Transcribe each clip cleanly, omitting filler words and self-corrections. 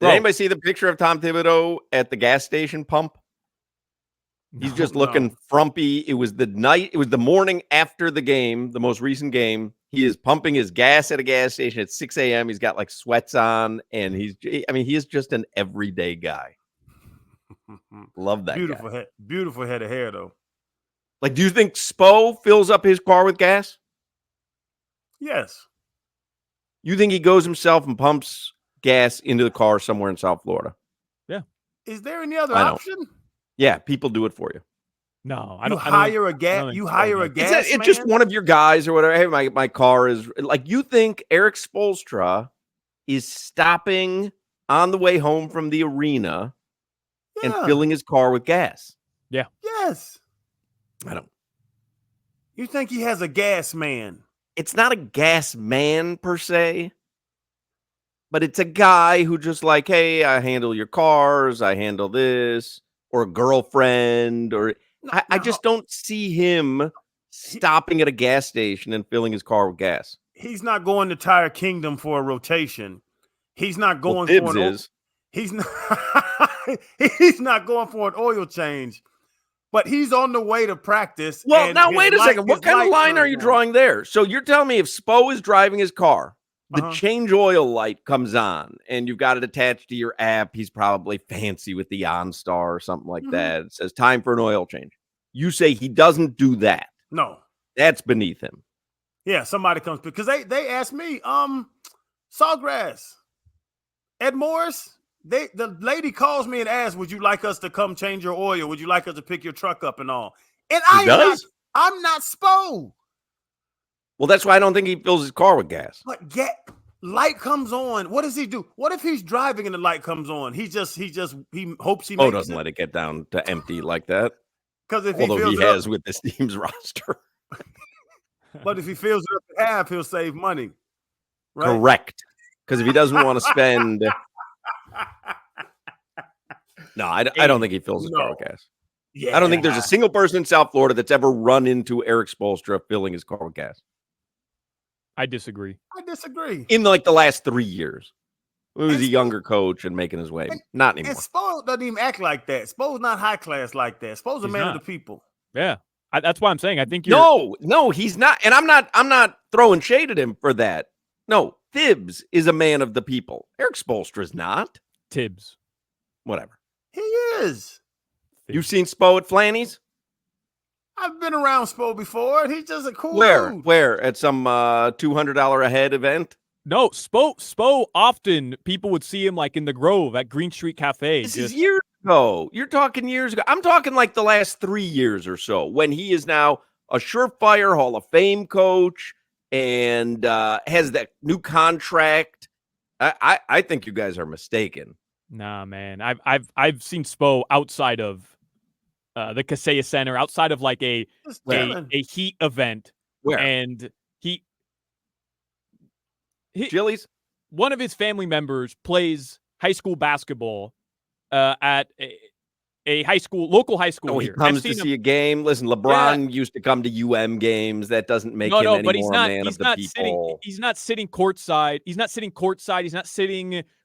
Did anybody see the picture of Tom Thibodeau at the gas station pump? He's just looking frumpy. It was the morning after the game, the most recent game. He is pumping his gas at a gas station at 6 a.m. He's got like sweats on, and he is just an everyday guy. Love that guy. Beautiful head of hair, though. Like, do you think Spo fills up his car with gas? Yes. You think he goes himself and pumps gas into the car somewhere in South Florida? Yeah. Is there any other option? Yeah, people do it for you. No, You hire a gas man? It's just one of your guys or whatever. Hey, my car is like, you think Erik Spoelstra is stopping on the way home from the arena and filling his car with gas? Yeah. Yes. I don't. You think he has a gas man? It's not a gas man per se, but it's a guy who just like, hey, I handle your cars, I handle this, or a girlfriend, or I just don't see him stopping at a gas station and filling his car with gas. He's not going to Tire Kingdom for a rotation. He's not going for an He's not he's not going for an oil change. But he's on the way to practice. Well, now wait a second. What kind of line are you drawing there? So you're telling me if Spo is driving his car, the change oil light comes on, and you've got it attached to your app. He's probably fancy with the OnStar or something like that. It says time for an oil change. You say he doesn't do that. No. That's beneath him. Yeah, somebody comes because they asked me, Sawgrass, Ed Morris. The lady calls me and asks, would you like us to come change your oil? Would you like us to pick your truck up and all? And I'm not Spo. Well, that's why I don't think he fills his car with gas. But light comes on. What does he do? What if he's driving and the light comes on? He hopes he doesn't let it get down to empty like that. Because if although he has with this team's roster. But if he fills it up to half, he'll save money. Right? Correct. Because if he doesn't want to spend No, I don't think he fills his car with gas. Yeah. I don't think there's a single person in South Florida that's ever run into Erik Spoelstra filling his car with gas. I disagree. In like the last 3 years. He was a younger coach and making his way. Not anymore. And Spo doesn't even act like that. Spo's not high class like that. Spo's a man of the people. Yeah. That's why I'm saying I think you're No, he's not. And I'm not throwing shade at him for that. No, Thibs is a man of the people. Erik Spoelstra is not. Tibbs. Whatever. He is. You've seen Spo at Flanny's? I've been around Spo before. He's just a cool dude. Where? At some $200 a head event? No, Spo often people would see him like in the Grove at Green Street Cafe. This is years ago. You're talking years ago. I'm talking like the last 3 years or so when he is now a surefire Hall of Fame coach and has that new contract. I think you guys are mistaken. Nah, man. I've seen Spo outside of the Kaseya Center, outside of like a Heat event. Where? And Chili's? One of his family members plays high school basketball at a local high school. He comes to see a game. Listen, LeBron used to come to UM games. That doesn't make him any more a man of the people. He's not sitting courtside. He's not sitting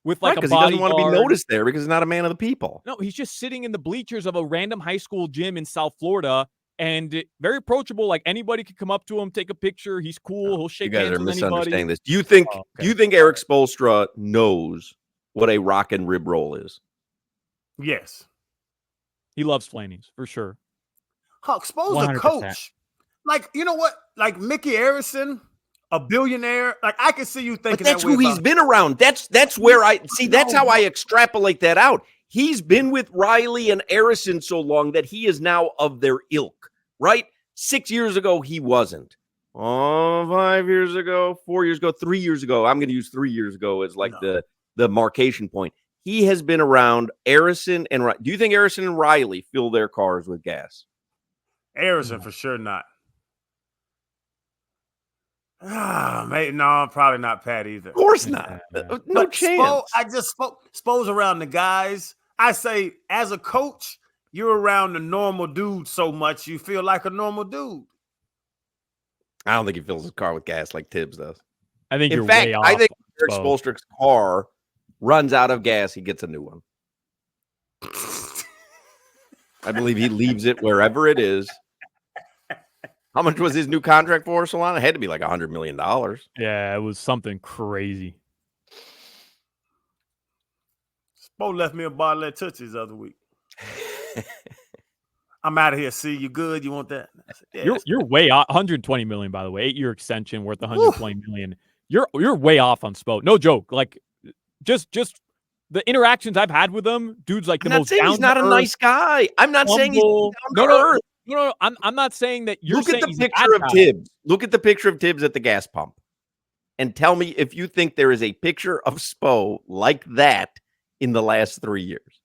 with like a bodyguard. Because he doesn't want to be noticed there because he's not a man of the people. No, he's just sitting in the bleachers of a random high school gym in South Florida. And very approachable, like anybody could come up to him, take a picture. He's cool. He'll shake hands with anybody. You guys are misunderstanding this. Do you think Erik Spoelstra knows what a rock and rib roll is? Yes. He loves Flannies, for sure. Huck, Spo's a coach. Like, you know what? Like Mickey Arison, a billionaire. Like, I can see you thinking that's who he's been around. That's where I see. That's how I extrapolate that out. He's been with Riley and Arison so long that he is now of their ilk, right? 6 years ago, he wasn't. 5 years ago, 4 years ago, 3 years ago. I'm going to use 3 years ago as like the marcation point. He has been around Arison and Riley. Do you think Arison and Riley fill their cars with gas? Arison for sure not. Mate, no, probably not Pat either. Of course not. No chance. Spo's around the guys. I say, as a coach, you're around the normal dude so much you feel like a normal dude. I don't think he fills his car with gas like Tibbs does. I think way off. I think Erik Spoelstra's car runs out of gas, he gets a new one. I believe he leaves it wherever it is. How much was his new contract for, Solana? It had to be like $100 million. Yeah, it was something crazy. Spo left me a bottle of Tootsies the other week. I'm out of here. See, you good? You want that? Said, yeah, you're way off. 120 million, by the way. 8-year extension worth 120 million. You're way off on Spo. No joke. Like just the interactions I've had with him, dude's like the most down to earth. He's not a nice guy. I'm not saying he's down to earth. No. I'm not saying that you're saying he's a bad guy. Look at the picture of Tibbs. Look at the picture of Tibbs at the gas pump, and tell me if you think there is a picture of Spo like that in the last 3 years.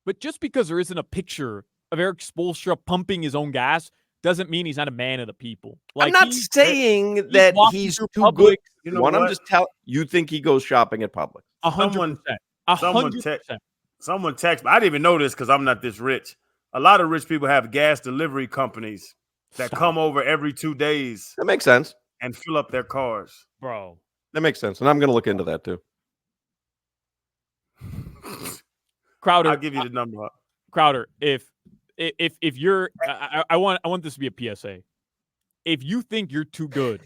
But just because there isn't a picture of Erik Spoelstra pumping his own gas doesn't mean he's not a man of the people. Like, I'm not saying that he's too good. You know what? I'm just telling you think he goes shopping at Publix. 100%. 100%. Someone text me. I didn't even know this because I'm not this rich. A lot of rich people have gas delivery companies that come over every 2 days. That makes sense. And fill up their cars. Bro. That makes sense. And I'm going to look into that too. Crowder. I'll give you the number. Crowder, if you're I want this to be a PSA. If you think you're too good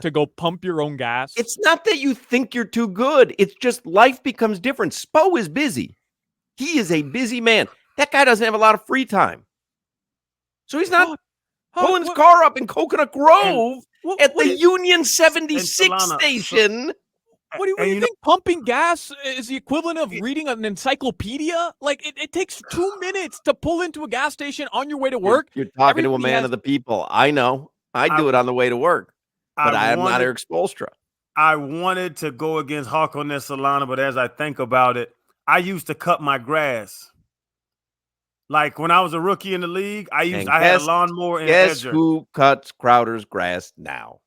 to go pump your own gas. It's not that you think you're too good. It's just life becomes different. Spo is busy. He is a busy man. That guy doesn't have a lot of free time. So he's not pulling his car up in Coconut Grove at the Union 76 station. What do you think pumping gas is the equivalent of reading an encyclopedia? Like, it takes 2 minutes to pull into a gas station on your way to work. You're talking to a man of the people. I know. I do it on the way to work. But I am not Erik Spoelstra. I wanted to go against Hawk on this, Solana, but as I think about it, I used to cut my grass. Like when I was a rookie in the league, I had a lawnmower and guess who cuts Crowder's grass now?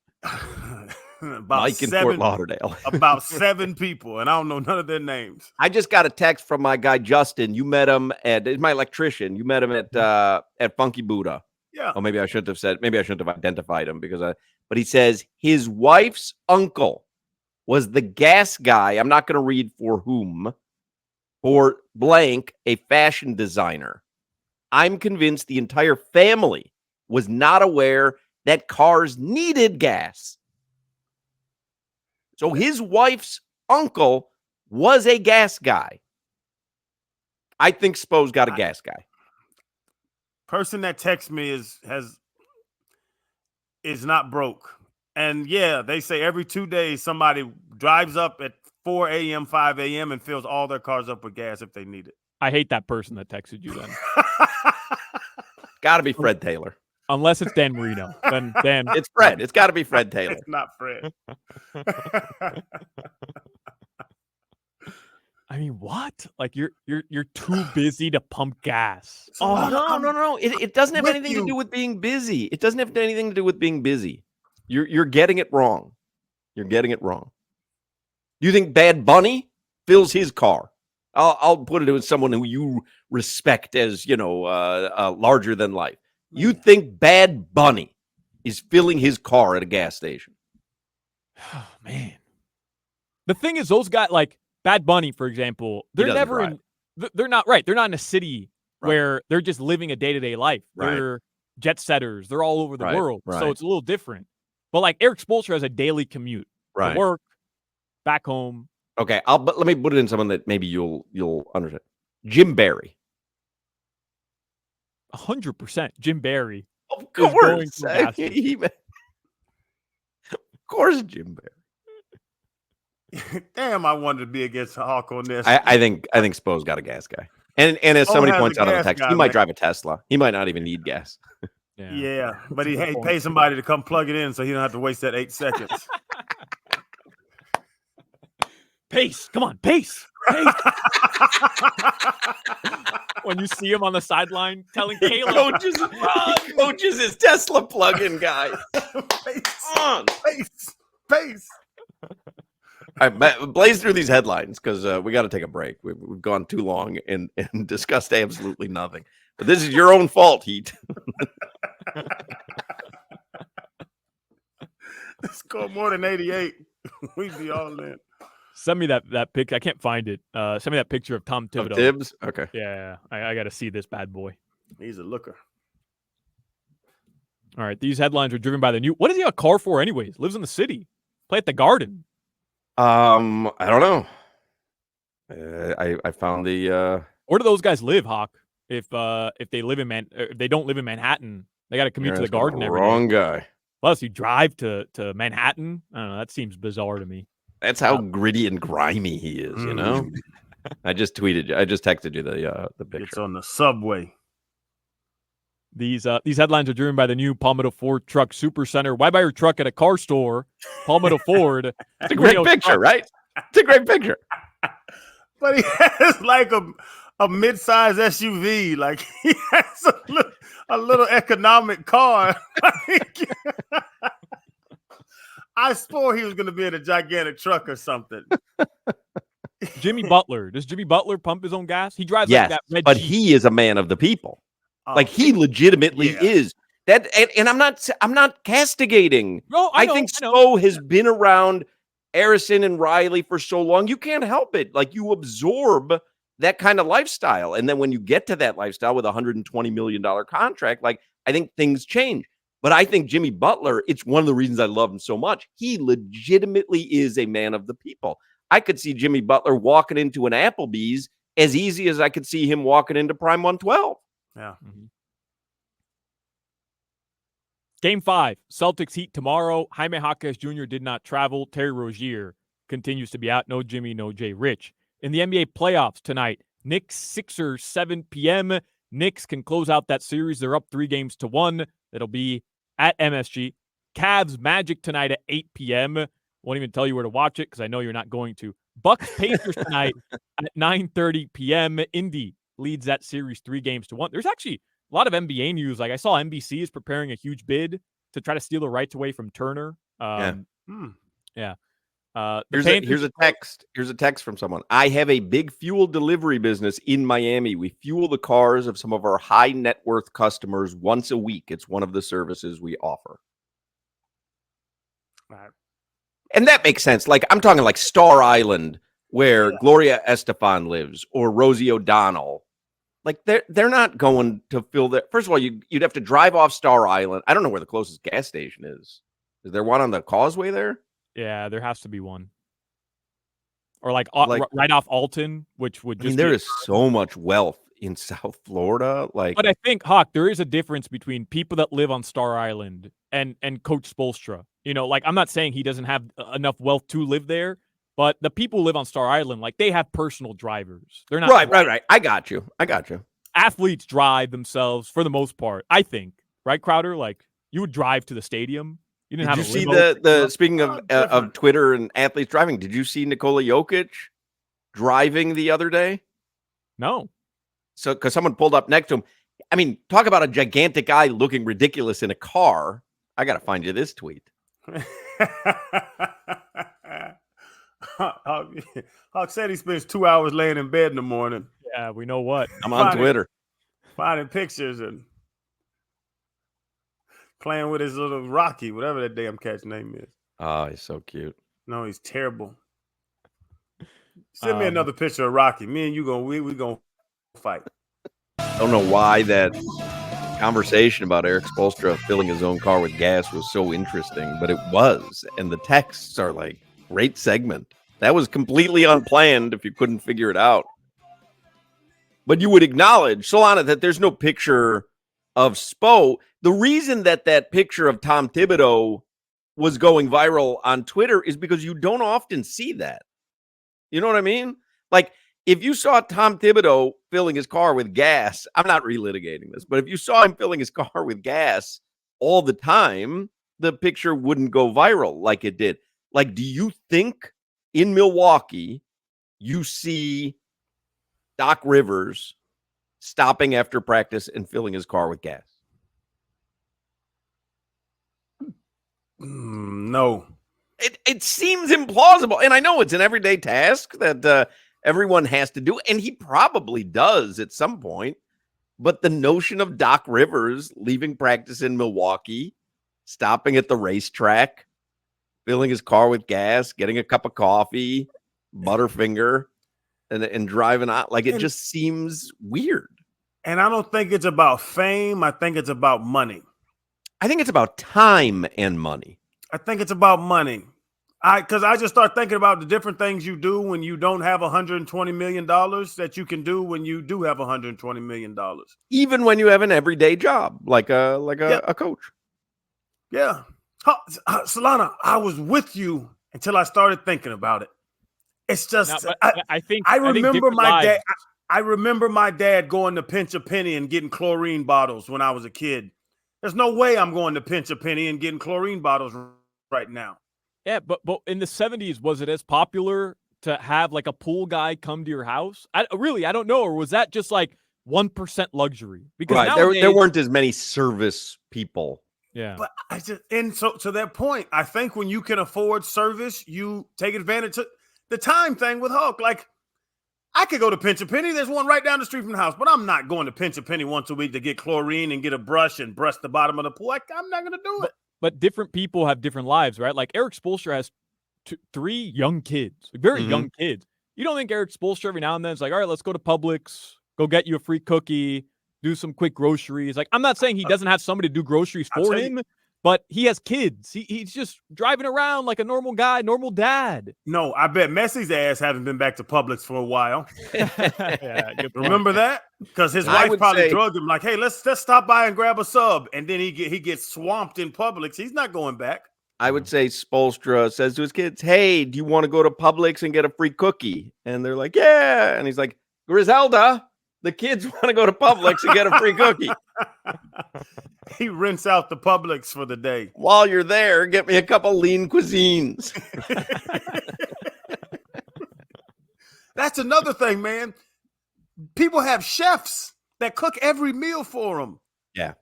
Mike in Fort Lauderdale. About 7 people, and I don't know none of their names. I just got a text from my guy Justin. You met him he's my electrician. You met him at Funky Buddha. Yeah. Oh, maybe I shouldn't have identified him but he says his wife's uncle was the gas guy. I'm not going to read for whom, for blank, a fashion designer. I'm convinced the entire family was not aware that cars needed gas. So his wife's uncle was a gas guy. I think Spo's got a gas guy. Person that texts me is not broke. And yeah, they say every 2 days somebody drives up at 4 a.m., 5 a.m. and fills all their cars up with gas if they need it. I hate that person that texted you then. Got to be Fred Taylor. Unless it's Dan Marino. Then it's Fred. It's got to be Fred Taylor. It's not Fred. I mean, what? Like you're too busy to pump gas. No. It doesn't have anything to do with being busy. It doesn't have anything to do with being busy. You're getting it wrong. You're getting it wrong. You think Bad Bunny fills his car? I'll put it with someone who you respect as, larger than life. You think Bad Bunny is filling his car at a gas station? Oh, man. The thing is, those guys, like Bad Bunny, for example, they're never in. They're not right. They're not in a city where they're just living a day-to-day life. They're jet setters. They're all over the world. So it's a little different. But like Erik Spoelstra has a daily commute to work, back home. Okay, but let me put it in someone that maybe you'll understand. Jim Barry. 100%. Jim Barry. Of course. Of course, Jim Barry. Damn, I wanted to be against Hawk on this. I think Spo's got a gas guy. And as somebody points out on the text, he might drive a Tesla. He might not even need gas. Yeah, but he pays somebody to come plug it in so he don't have to waste that 8 seconds. Pace. Come on, pace. When you see him on the sideline telling Caleb, he coaches his Tesla plug-in guy. Pace. All right, blaze through these headlines because we got to take a break. We've gone too long and discussed absolutely nothing. But this is your own fault, Heat. Score more than 88. We'd be all in. Send me that pic. I can't find it. Send me that picture of Tom Thibodeau. Of Tibbs? Okay. Yeah, I got to see this bad boy. He's a looker. All right, these headlines are driven by the new. What is he a car for, anyways? Lives in the city. Play at the Garden. I don't know. I found the. Where do those guys live, Hawk? If they live in if they don't live in Manhattan, they got to commute to the Garden every day. Wrong guy. Plus, you drive to Manhattan. I don't know. That seems bizarre to me. That's how gritty and grimy he is, you know. I just tweeted you. I just texted you the picture. It's on the subway. These headlines are driven by the new Palmetto Ford Truck Super Center. Why buy your truck at a car store? Palmetto Ford. It's a great picture, right? It's a great picture. But he has like a mid-size SUV. Like he has a little economic car. I swore he was going to be in a gigantic truck or something. Jimmy Butler. Does Jimmy Butler pump his own gas? He drives yes, like that red but Jeep. he is a man of the people. Like he legitimately is. That, and I'm not castigating. No, I think Spo has been around Harrison and Riley for so long. You can't help it. Like you absorb that kind of lifestyle. And then when you get to that lifestyle with a $120 million contract, like I think things change. But I think Jimmy Butler, it's one of the reasons I love him so much. He legitimately is a man of the people. I could see Jimmy Butler walking into an Applebee's as easy as I could see him walking into Prime 112. Yeah. Mm-hmm. Game 5, Celtics Heat tomorrow. Jaime Jaquez Jr. did not travel. Terry Rozier continues to be out. No Jimmy, no Jay Rich. In the NBA playoffs tonight, Knicks, Sixers, 7 p.m. Knicks can close out that series. They're up 3-1. That'll be at MSG. Cavs, Magic tonight at 8 p.m. Won't even tell you where to watch it because I know you're not going to. Bucks, Pacers tonight at 9:30 p.m. Indy leads that series 3-1. There's actually a lot of NBA news. Like I saw NBC is preparing a huge bid to try to steal the rights away from Turner. Yeah. Here's a text. Here's a text from someone. I have a big fuel delivery business in Miami. We fuel the cars of some of our high net worth customers once a week. It's one of the services we offer. Right. And that makes sense. Like I'm talking like Star Island, where Gloria Estefan lives, or Rosie O'Donnell. Like they're not going to fill that. First of all, you'd have to drive off Star Island. I don't know where the closest gas station is. Is there one on the causeway there? Yeah, there has to be one. Or like right off Alton, which would just there is so much wealth in South Florida. But I think, Hawk, there is a difference between people that live on Star Island and Coach Spoelstra. You know, like I'm not saying he doesn't have enough wealth to live there, but the people who live on Star Island, like they have personal drivers. They're not right. I got you. Athletes drive themselves for the most part, I think. Right, Crowder? Like you would drive to the stadium. You didn't have you see the speaking of Twitter and athletes driving, did you see Nikola Jokic driving the other day? No. So because someone pulled up next to him. I mean, talk about a gigantic guy looking ridiculous in a car. I got to find you this tweet. Hawk said he spends 2 hours laying in bed in the morning. Yeah, we know what. I'm on Twitter. Finding pictures and playing with his little Rocky, whatever that damn cat's name is. Oh, he's so cute. No, he's terrible. Send me another picture of Rocky. Me and you we gonna fight. I don't know why that conversation about Erik Spoelstra filling his own car with gas was so interesting, but it was. And the texts are like, great segment. That was completely unplanned if you couldn't figure it out. But you would acknowledge, Solana, that there's no picture of Spo. The reason that picture of Tom Thibodeau was going viral on Twitter is because you don't often see that. You know what I mean? Like, if you saw Tom Thibodeau filling his car with gas, I'm not relitigating this, but if you saw him filling his car with gas all the time, the picture wouldn't go viral like it did. Like, do you think in Milwaukee you see Doc Rivers stopping after practice and filling his car with gas? No. It seems implausible. And I know it's an everyday task that everyone has to do, and he probably does at some point. But the notion of Doc Rivers leaving practice in Milwaukee, stopping at the racetrack, filling his car with gas, getting a cup of coffee, Butterfinger and driving out. Like, it just seems weird. And I don't think it's about fame. I think it's about money. I think it's about time and money. I think it's about money. Because I just start thinking about the different things you do when you don't have $120 million that you can do when you do have $120 million. Even when you have an everyday job, like a coach. Yeah. Solana, I was with you until I started thinking about it. It's just, I remember my dad. I remember my dad going to Pinch a Penny and getting chlorine bottles when I was a kid. There's no way I'm going to Pinch a Penny and getting chlorine bottles right now. Yeah, but in the 70s, was it as popular to have like a pool guy come to your house? I don't know. Or was that just like 1% luxury? Because nowadays, there weren't as many service people. Yeah. But so to that point, I think when you can afford service, you take advantage of the time thing with Hulk. Like, I could go to Pinch a Penny. There's one right down the street from the house, but I'm not going to Pinch a Penny once a week to get chlorine and get a brush and brush the bottom of the pool. I'm not going to do it. But different people have different lives, right? Like Erik Spoelstra has 3 young kids, very young kids. You don't think Erik Spoelstra every now and then is like, all right, let's go to Publix, go get you a free cookie, do some quick groceries. Like, I'm not saying he doesn't have somebody to do groceries for him, but he has kids. He's just driving around like a normal guy, normal dad. No, I bet Messi's ass hasn't been back to Publix for a while. Remember that? Because his wife probably drugged him like, hey, let's stop by and grab a sub. And then he gets swamped in Publix. He's not going back. I would say Spoelstra says to his kids, hey, do you want to go to Publix and get a free cookie? And they're like, yeah. And he's like, Griselda, the kids want to go to Publix and get a free cookie. He rents out the Publix for the day. While you're there, get me a couple lean cuisines. That's another thing, man. People have chefs that cook every meal for them. Yeah.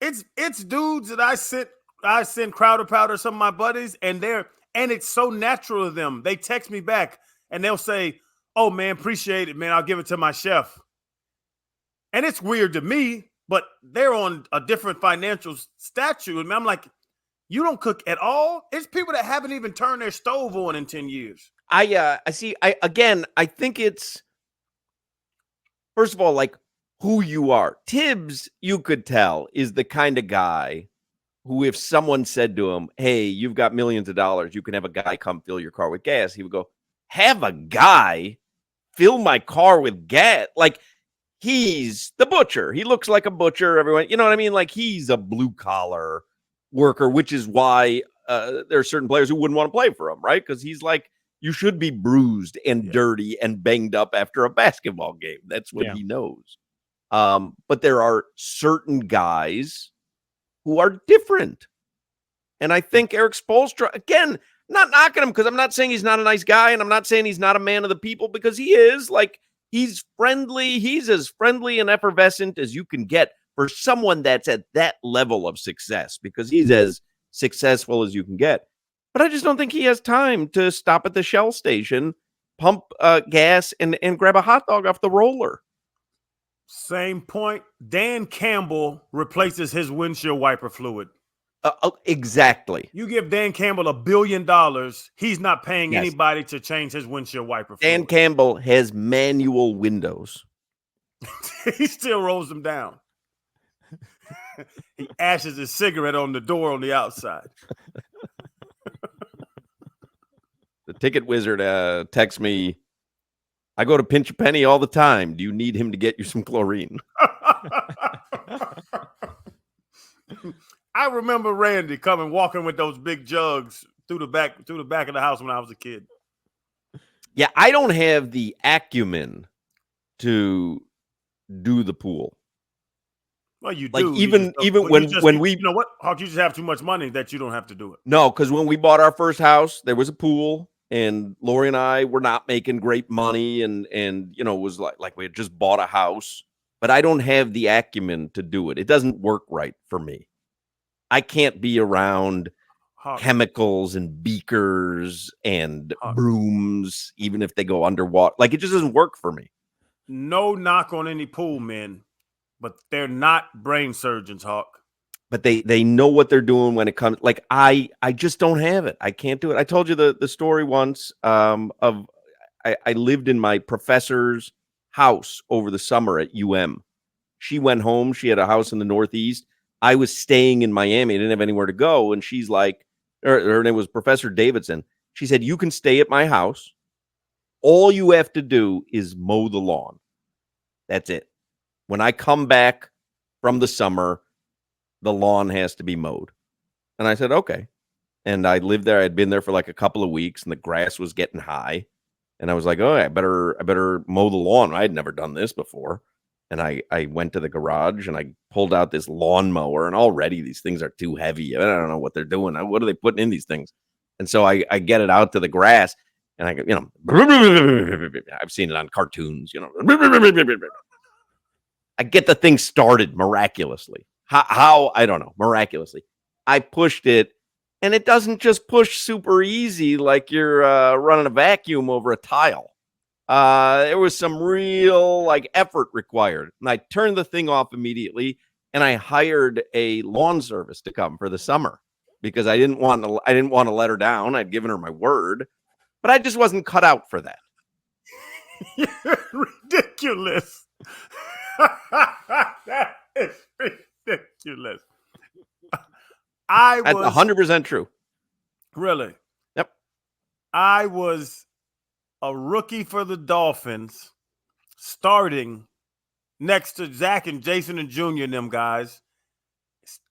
It's dudes that I send Crowder Powder, some of my buddies, and it's so natural to them. They text me back and they'll say, oh man, appreciate it, man. I'll give it to my chef. And it's weird to me, but they're on a different financial statute. And I'm like, you don't cook at all? It's people that haven't even turned their stove on in 10 years. I think it's, first of all, like who you are. Tibbs, you could tell, is the kind of guy who, if someone said to him, hey, you've got millions of dollars, you can have a guy come fill your car with gas, he would go, have a guy fill my car with gas? Like, he's the butcher. He looks like a butcher. Everyone, you know what I mean? Like, he's a blue collar worker, which is why there are certain players who wouldn't want to play for him, right? Because he's like, you should be bruised and dirty and banged up after a basketball game. That's what he knows. But there are certain guys who are different. And I think Erik Spoelstra, again, not knocking him, because I'm not saying he's not a nice guy, and I'm not saying he's not a man of the people, because he is. Like, he's friendly. He's as friendly and effervescent as you can get for someone that's at that level of success, because he's as successful as you can get. But I just don't think he has time to stop at the Shell station, pump gas, and grab a hot dog off the roller. Same point. Dan Campbell replaces his windshield wiper fluid. Exactly. You give Dan Campbell $1 billion, he's not paying anybody to change his windshield wiper fluid. Dan Campbell has manual windows. He still rolls them down. He ashes his cigarette on the door on the outside. The ticket wizard texts me, I go to Pinch a Penny all the time. Do you need him to get you some chlorine? I remember Randy walking with those big jugs through the back of the house when I was a kid. Yeah, I don't have the acumen to do the pool. Well, you like do. Even when we, you know what, Hawk, you just have too much money that you don't have to do it. No, because when we bought our first house, there was a pool, and Lori and I were not making great money, and you know, it was like we had just bought a house, but I don't have the acumen to do it. It doesn't work right for me. I can't be around chemicals and beakers and brooms, even if they go underwater. Like, it just doesn't work for me. No knock on any pool men, but they're not brain surgeons, Hawk. but they know what they're doing when it comes. Like I just don't have it. I can't do it. I told you the story once of I lived in my professor's house over the summer at UM. She went home. She had a house in the Northeast. I was staying in Miami. I didn't have anywhere to go. And she's like, her name was Professor Davidson. She said, you can stay at my house. All you have to do is mow the lawn. That's it. When I come back from the summer, the lawn has to be mowed. And I said, okay. And I lived there. I'd been there for like a couple of weeks and the grass was getting high. And I was like, oh, I better mow the lawn. I had never done this before. And I went to the garage and I pulled out this lawnmower, and already these things are too heavy. I don't know what they're doing. What are they putting in these things? And so I get it out to the grass, and I go, I've seen it on cartoons, I get the thing started miraculously. How I don't know, miraculously. I pushed it, and it doesn't just push super easy like you're running a vacuum over a tile. There was some real effort required, and I turned the thing off immediately, and I hired a lawn service to come for the summer because I didn't want to let her down. I'd given her my word, but I just wasn't cut out for that. You're ridiculous. That is ridiculous. That's 100% true. Really? Yep. I was a rookie for the Dolphins, starting next to Zach and Jason and Junior and them guys,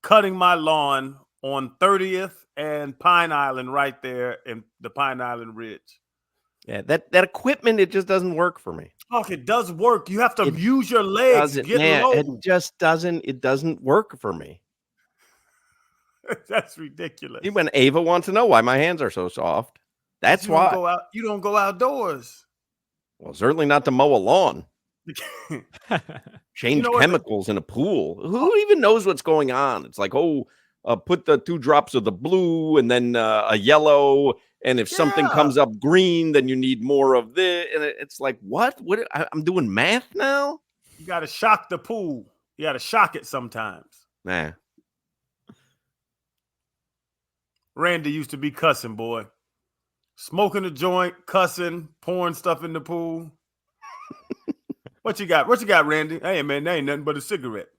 cutting my lawn on 30th and Pine Island right there in the Pine Island Ridge. Yeah, that equipment, it just doesn't work for me. Oh, it does work. You have to use your legs. Get low. It just doesn't work for me. That's ridiculous. When Ava wants to know why my hands are so soft, that's why. You don't go outdoors. Well, certainly not to mow a lawn. Change chemicals in a pool. Who even knows what's going on? It's like, put the 2 drops of the blue and then a yellow. And if something comes up green, then you need more of this. And it's like, what? I'm doing math now? You got to shock the pool. You got to shock it sometimes. Nah. Randy used to be cussing, boy. Smoking a joint, cussing, pouring stuff in the pool. What you got? What you got, Randy? Hey, man, that ain't nothing but a cigarette.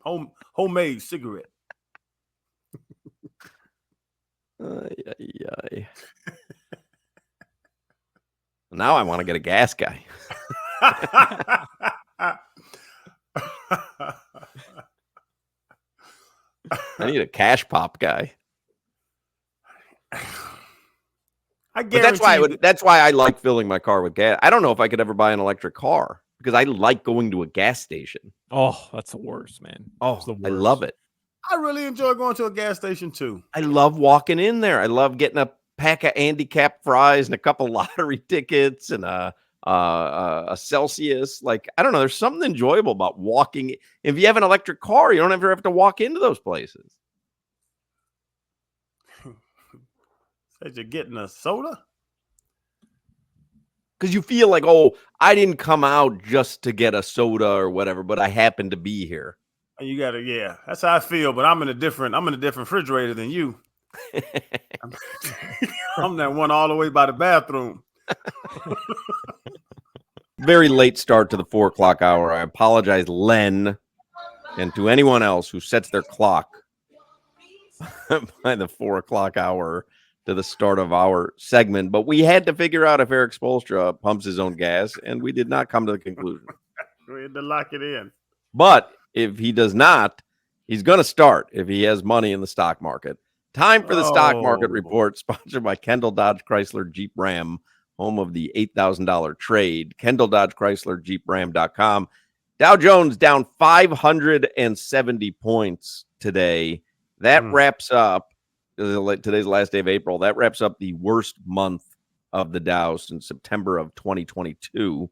Homemade cigarette. Now I want to get a gas guy. I need a cash pop guy. I guarantee that's why I like filling my car with gas. I don't know if I could ever buy an electric car because I like going to a gas station. Oh, that's the worst, man. Oh, the worst. I love it. I really enjoy going to a gas station too. I love walking in there. I love getting a pack of handicap fries and a couple lottery tickets and a Celsius. Like, I don't know. There's something enjoyable about walking. If you have an electric car, you don't ever have to walk into those places. Said you're getting a soda? Because you feel like, I didn't come out just to get a soda or whatever, but I happened to be here. You gotta, that's how I feel. But I'm in a different refrigerator than you. I'm that one all the way by the bathroom. Very late start to the 4 o'clock hour. I apologize, Len, and to anyone else who sets their clock by the 4 o'clock hour to the start of our segment. But we had to figure out if Erik Spoelstra pumps his own gas, and we did not come to the conclusion. We had to lock it in. But if he does not, he's going to start if he has money in the stock market. Time for the stock market report, sponsored by Kendall Dodge Chrysler Jeep Ram, home of the $8,000 trade. Kendall Dodge Chrysler Jeep Ram.com. Dow Jones down 570 points today. That wraps up today's last day of April. That wraps up the worst month of the Dow since September of 2022.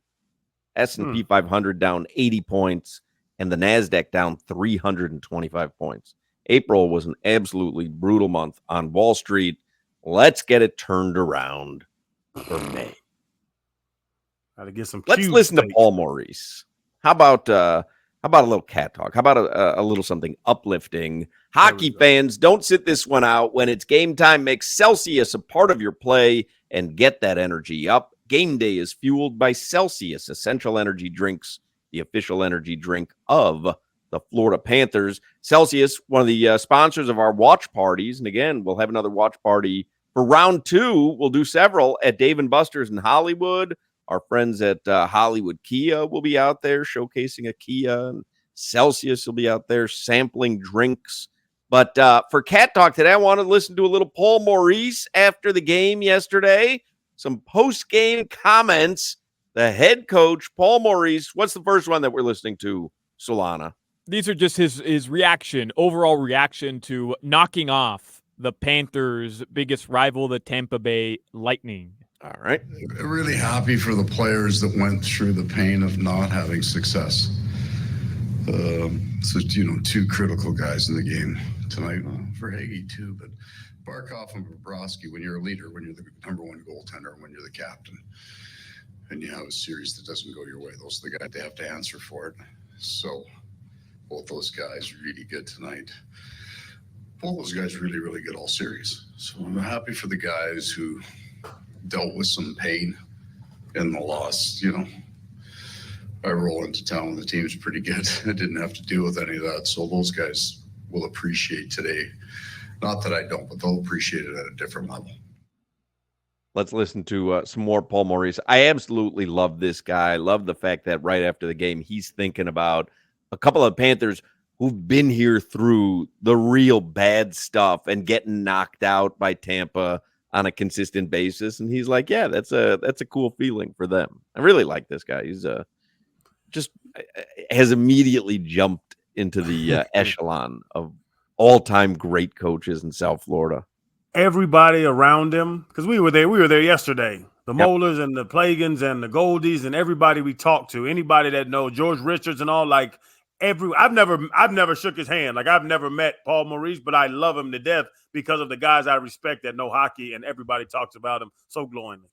S&P 500 down 80 points, and the NASDAQ down 325 points. April was an absolutely brutal month on Wall Street. Let's get it turned around for May. Gotta get some. Let's listen to Paul Maurice. How about How about a little cat talk? How about a little something uplifting? Hockey fans, don't sit this one out. When it's game time, make Celsius a part of your play and get that energy up. Game day is fueled by Celsius Essential Energy Drinks, the official energy drink of the Florida Panthers. Celsius, one of the sponsors of our watch parties. And again, we'll have another watch party for round 2. We'll do several at Dave & Buster's in Hollywood. Our friends at Hollywood Kia will be out there showcasing a Kia, and Celsius will be out there sampling drinks. But for Cat Talk today, I wanted to listen to a little Paul Maurice after the game yesterday. Some post-game comments. The head coach, Paul Maurice. What's the first one that we're listening to, Solana? These are just his reaction, overall reaction to knocking off the Panthers' biggest rival, the Tampa Bay Lightning. All right. Really happy for the players that went through the pain of not having success. So, 2 critical guys in the game tonight, for Hagee too, but Barkov and Bobrovsky, when you're a leader, when you're the number 1 goaltender, when you're the captain, and you have a series that doesn't go your way, those are the guys that have to answer for it. So both those guys really good tonight. Both those guys really, really good all series. So I'm happy for the guys who dealt with some pain in the loss. I roll into town and the team's pretty good. I didn't have to deal with any of that. So those guys will appreciate today. Not that I don't, but they'll appreciate it at a different level. Let's listen to some more Paul Maurice. I absolutely love this guy. I love the fact that right after the game, he's thinking about a couple of Panthers who've been here through the real bad stuff and getting knocked out by Tampa on a consistent basis. And he's like, yeah, that's a cool feeling for them. I really like this guy. He's just has immediately jumped into the echelon of all-time great coaches in South Florida. Everybody around him, because we were there yesterday. The Molars and the Plagans and the Goldies and everybody we talked to, anybody that knows George Richards and all, like I've never shook his hand. Like I've never met Paul Maurice, but I love him to death because of the guys I respect that know hockey, and everybody talks about him so glowingly.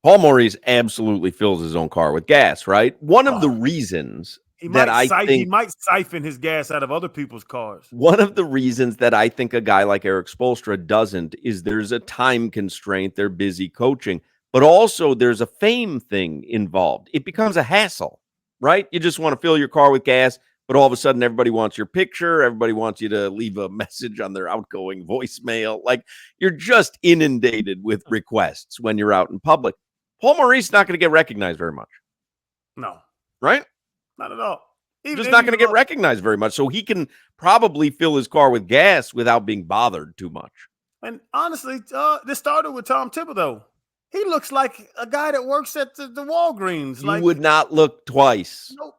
Paul Maurice absolutely fills his own car with gas, right? One of the reasons he might siphon his gas out of other people's cars. One of the reasons that I think a guy like Erik Spoelstra doesn't is there's a time constraint. They're busy coaching, but also there's a fame thing involved. It becomes a hassle, right? You just want to fill your car with gas, but all of a sudden everybody wants your picture. Everybody wants you to leave a message on their outgoing voicemail. Like you're just inundated with requests when you're out in public. Paul Maurice is not going to get recognized very much. No. Right? Not at all. Just not going to get recognized very much. So he can probably fill his car with gas without being bothered too much. And honestly, this started with Tom Thibodeau. He looks like a guy that works at the Walgreens. You would not look twice. Nope.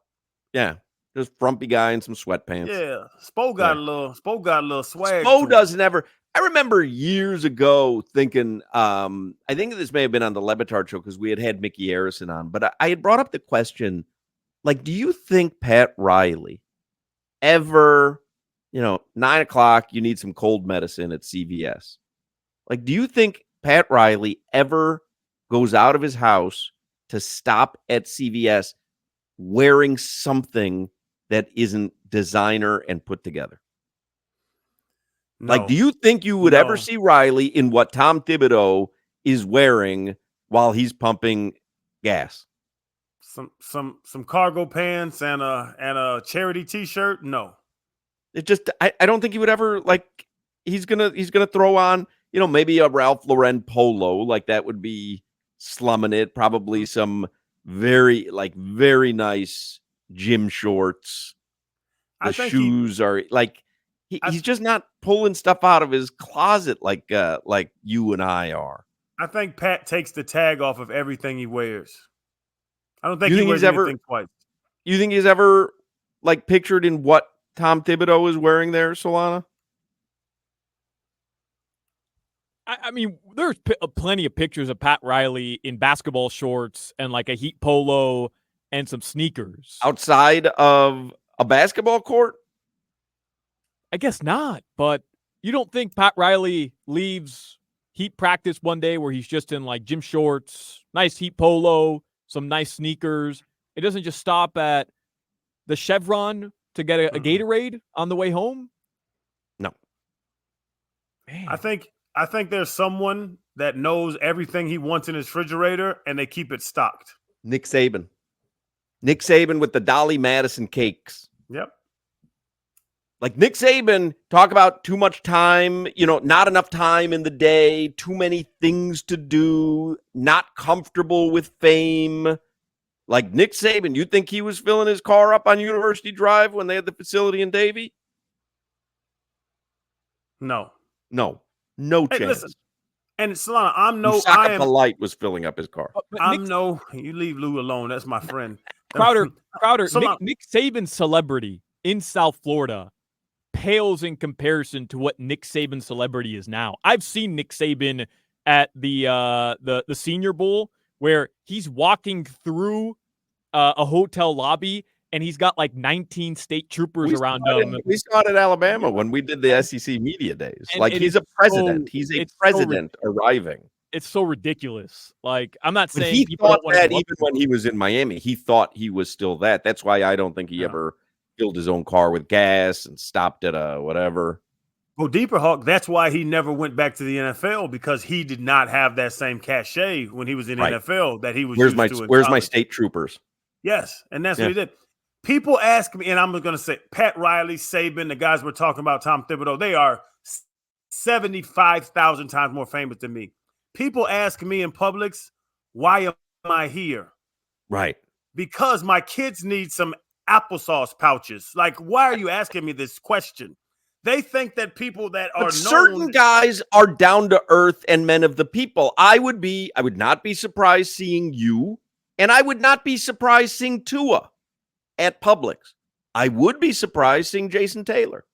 Yeah. Just frumpy guy in some sweatpants. Yeah. Spo got a little swag. Spo doesn't ever. I remember years ago thinking, I think this may have been on the Levitard show because we had Mickey Harrison on, but I had brought up the question, like, do you think Pat Riley ever, 9:00, you need some cold medicine at CVS? Like, do you think Pat Riley ever goes out of his house to stop at CVS wearing something that isn't designer and put together? No. Like, do you think you would ever see Riley in what Tom Thibodeau is wearing while he's pumping gas? Some cargo pants and a charity T-shirt? No. It just I don't think he would ever, like, he's gonna throw on, maybe a Ralph Lauren polo, like that would be slumming it. Probably some very nice gym shorts. The shoes are like he's just not pulling stuff out of his closet like you and I are. I think Pat takes the tag off of everything he wears. I don't think he wears anything twice. You think he's ever like pictured in what Tom Thibodeau is wearing there, Solana? I mean, there's plenty of pictures of Pat Riley in basketball shorts and like a Heat polo and some sneakers. Outside of a basketball court? I guess not, but you don't think Pat Riley leaves Heat practice one day where he's just in like gym shorts, nice Heat polo, some nice sneakers. It doesn't just stop at the Chevron to get a Gatorade on the way home? No. Man. I think there's someone that knows everything he wants in his refrigerator and they keep it stocked. Nick Saban. Nick Saban with the Dolly Madison cakes. Yep. Like Nick Saban, talk about too much time, not enough time in the day, too many things to do, not comfortable with fame. Like Nick Saban, you think he was filling his car up on University Drive when they had the facility in Davie? No chance. Listen, and Solana, Usaka Polite was filling up his car. You leave Lou alone. That's my friend. Crowder, Nick Saban's celebrity in South Florida pales in comparison to what Nick Saban's celebrity is now. I've seen Nick Saban at the Senior Bowl where he's walking through a hotel lobby and he's got like 19 state troopers around him. We saw it at Alabama when we did the SEC Media Days. He's a president. He's a president arriving. It's so ridiculous. Like, I'm not saying he thought that even when he was in Miami, he thought he was still that. That's why I don't think he ever filled his own car with gas and stopped at a whatever. Go deeper, Hawk. That's why he never went back to the NFL, because he did not have that same cachet when he was in the NFL that he was used to. Where's my state troopers? Yes, and that's what he did. People ask me, and I'm going to say Pat Riley, Saban, the guys we're talking about, Tom Thibodeau, they are 75,000 times more famous than me. People ask me in Publix, why am I here? Right. Because my kids need some applesauce pouches. Like, why are you asking me this question? They think that people that are certain guys are down to earth and men of the people. I would not be surprised seeing you, and I would not be surprised seeing Tua at Publix. I would be surprised seeing Jason Taylor.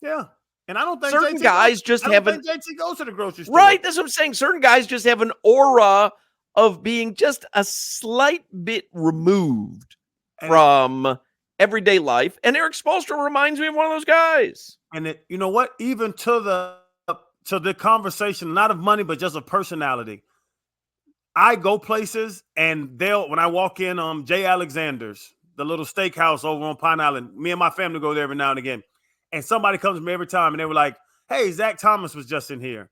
Yeah. And I don't think certain guys just haven't. JT goes to the grocery store. Right. That's what I'm saying. Certain guys just have an aura of being just a slight bit removed from everyday life. And Erik Spoelstra reminds me of one of those guys. And you know what? Even to the conversation, not of money, but just of personality. I go places and when I walk in Jay Alexander's, the little steakhouse over on Pine Island, me and my family go there every now and again. And somebody comes to me every time and they were like, hey, Zach Thomas was just in here.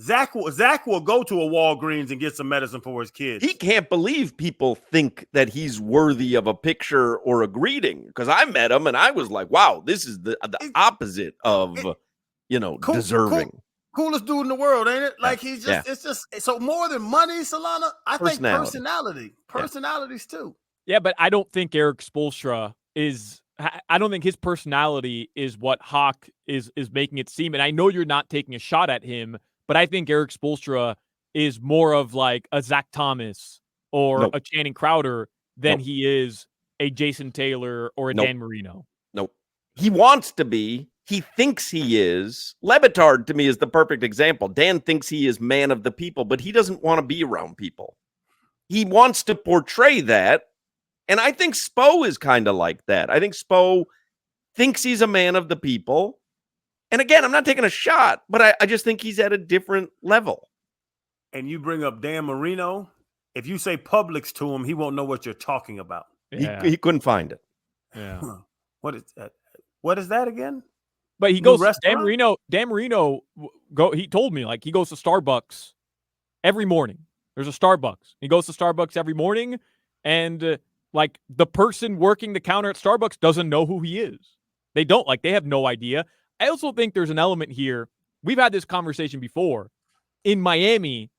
Zach will go to a Walgreens and get some medicine for his kids. He can't believe people think that he's worthy of a picture or a greeting, because I met him and I was like, wow, this is the opposite of, deserving. Coolest dude in the world, ain't it? Like, he's just, it's just, so more than money, Solana, I think personalities too. Yeah, but I don't think Erik Spoelstra I don't think his personality is what Hawk is making it seem. And I know you're not taking a shot at him, but I think Erik Spoelstra is more of like a Zach Thomas or a Channing Crowder than he is a Jason Taylor or a Dan Marino. Nope. He wants to be. He thinks he is. Lebitard, to me, is the perfect example. Dan thinks he is man of the people, but he doesn't want to be around people. He wants to portray that. And I think Spo is kind of like that. I think Spo thinks he's a man of the people. And again, I'm not taking a shot, but I just think he's at a different level. And you bring up Dan Marino. If you say Publix to him, he won't know what you're talking about. Yeah. He couldn't find it. Yeah. What is that? What is that again? But he goes, Dan Marino, he told me, like, he goes to Starbucks every morning. There's a Starbucks. He goes to Starbucks every morning, and like, the person working the counter at Starbucks doesn't know who he is. They don't. Like, they have no idea. I also think there's an element here. We've had this conversation before. In Miami,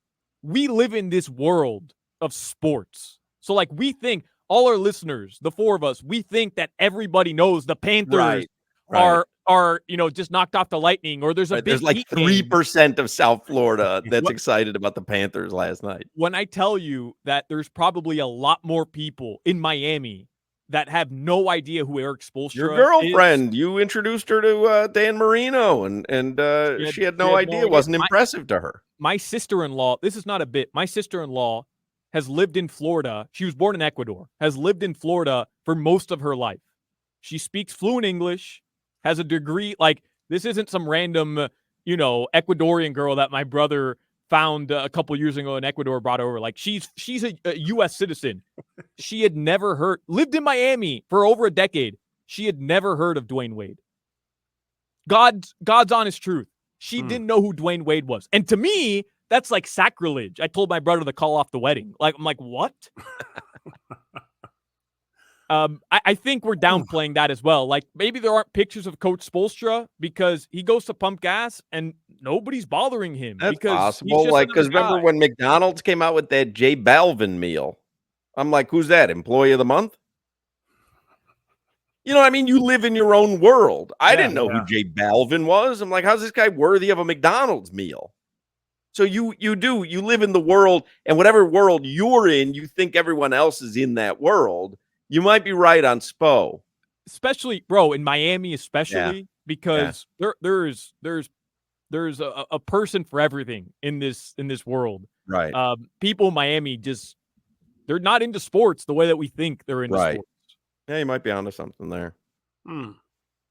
we live in this world of sports. So, like, we think, all our listeners, the four of us, we think that everybody knows the Panthers are just knocked off the Lightning, or there's there's like 3% of South Florida that's excited about the Panthers last night. When I tell you that there's probably a lot more people in Miami that have no idea who Erik Spoelstra is. Your girlfriend, you introduced her to Dan Marino, and she had no idea. It wasn't impressive to her. My sister-in-law, this is not a bit, my sister-in-law has lived in Florida. She was born in Ecuador, has lived in Florida for most of her life. She speaks fluent English, has a degree. Like, this isn't some random, Ecuadorian girl that my brother found a couple years ago in Ecuador, brought over. Like she's a U.S. citizen. She had never lived in Miami for over a decade. She had never heard of Dwayne Wade. God's honest truth. She didn't know who Dwayne Wade was. And to me, that's like sacrilege. I told my brother to call off the wedding. Like, I'm like, what? I think we're downplaying that as well. Like, maybe there aren't pictures of Coach Spoelstra because he goes to pump gas and nobody's bothering him. That's because possible. Like, because remember when McDonald's came out with that J Balvin meal? I'm like, who's that? Employee of the month? You know what I mean? You live in your own world. I didn't know who J Balvin was. I'm like, how's this guy worthy of a McDonald's meal? So you live in the world, and whatever world you're in, you think everyone else is in that world. You might be right on Spo. Especially, bro, in Miami, especially because there's a person for everything in this world. Right. People in Miami they're not into sports the way that we think they're into sports. Yeah, you might be onto something there.